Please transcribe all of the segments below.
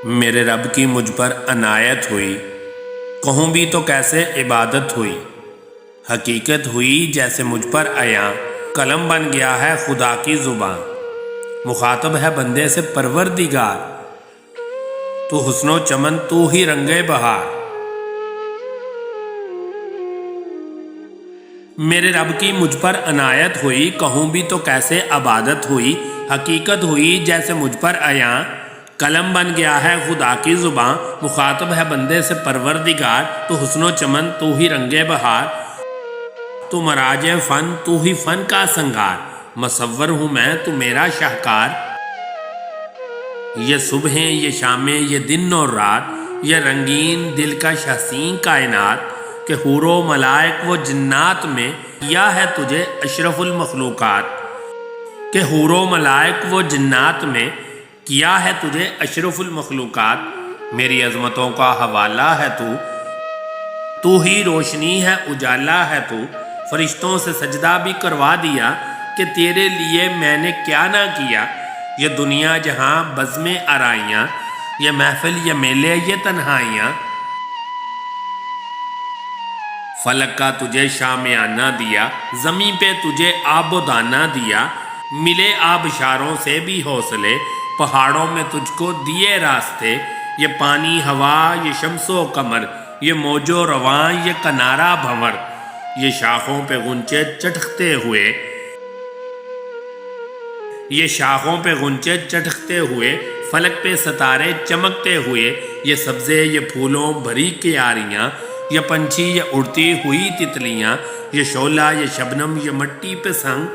میرے رب کی مجھ پر عنایت ہوئی، کہوں بھی تو کیسے عبادت ہوئی۔ حقیقت ہوئی جیسے مجھ پر عیاں، قلم بن گیا ہے خدا کی زبان۔ مخاطب ہے بندے سے پروردگار، تو حسن و چمن تو ہی رنگ بہار۔ میرے رب کی مجھ پر عنایت ہوئی، کہوں بھی تو کیسے عبادت ہوئی۔ حقیقت ہوئی جیسے مجھ پر عیاں، قلم بن گیا ہے خدا کی زبان۔ مخاطب ہے بندے سے پروردگار، تو حسن و چمن تو ہی رنگ بہار۔ تو مراج فن تو ہی فن کا سنگار، مصور ہوں میں تو میرا شاہکار۔ یہ صبحیں یہ شامیں یہ دن اور رات، یہ رنگین دلکش حسین کائنات، کہ حور و ملائک و جنات میں کیا ہے تجھے اشرف المخلوقات۔ کہ حور و ملائک و جنات میں کیا ہے تجھے اشرف المخلوقات۔ میری عظمتوں کا حوالہ ہے تو ہی روشنی ہے اجالا ہے تو۔ فرشتوں سے سجدہ بھی کروا دیا، کہ تیرے لیے میں نے کیا نہ کیا۔ یہ دنیا جہاں بزم آرائیاں، یہ محفل یہ میلے یہ تنہائیاں۔ فلک کا تجھے شامیانہ دیا، زمین پہ تجھے آب و دانہ دیا۔ ملے آبشاروں سے بھی حوصلے، پہاڑوں میں تجھ کو دیے راستے۔ یہ پانی ہوا یہ شمس و قمر، یہ موج و رواں یہ کنارہ بھنور۔ یہ شاخوں پہ غنچے چٹکتے ہوئے، یہ شاخوں پہ غنچے چٹکتے ہوئے، فلک پہ ستارے چمکتے ہوئے۔ یہ سبزے یہ پھولوں بھری کیاریاں، یہ پنچھی یہ اڑتی ہوئی تتلیاں۔ یہ شعلہ یہ شبنم یہ مٹی پہ سنگ،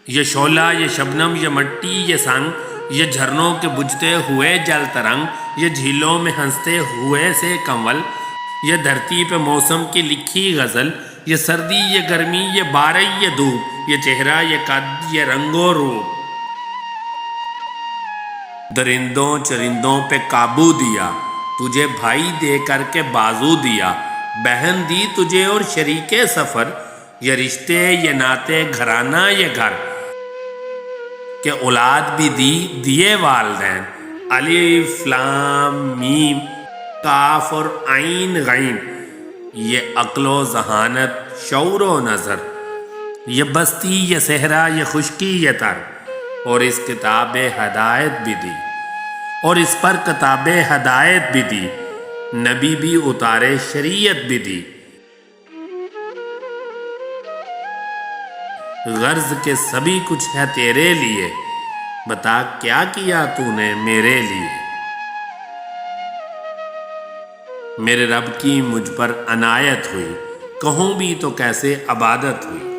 یہ شعلہ یہ شبنم یہ مٹی یہ سنگ۔ یہ جھرنوں کے بجھتے ہوئے جل ترنگ، یہ جھیلوں میں ہنستے ہوئے سے کنول۔ یہ دھرتی پہ موسم کی لکھی غزل، یہ سردی یہ گرمی یہ بارش یہ دھوپ۔ یہ چہرہ یہ قد یہ رنگ و روپ۔ درندوں چرندوں پہ قابو دیا، تجھے بھائی دے کر کے بازو دیا۔ بہن دی تجھے اور شریک سفر، یہ رشتے یہ ناتے گھرانہ یہ گھر۔ کہ اولاد بھی دیے والدین، الف لام میم کاف اور عین غین۔ یہ عقل و ذہانت شعور و نظر، یہ بستی یہ صحرا یہ خشکی یہ تر۔ اور اس کتاب ہدایت بھی دی، اور اس پر کتاب ہدایت بھی دی۔ نبی بھی اتارے شریعت بھی دی۔ غرض کے سبھی کچھ ہے تیرے لیے، بتا کیا کیا تو نے میرے لیے۔ میرے رب کی مجھ پر عنایت ہوئی، کہوں بھی تو کیسے عبادت ہوئی۔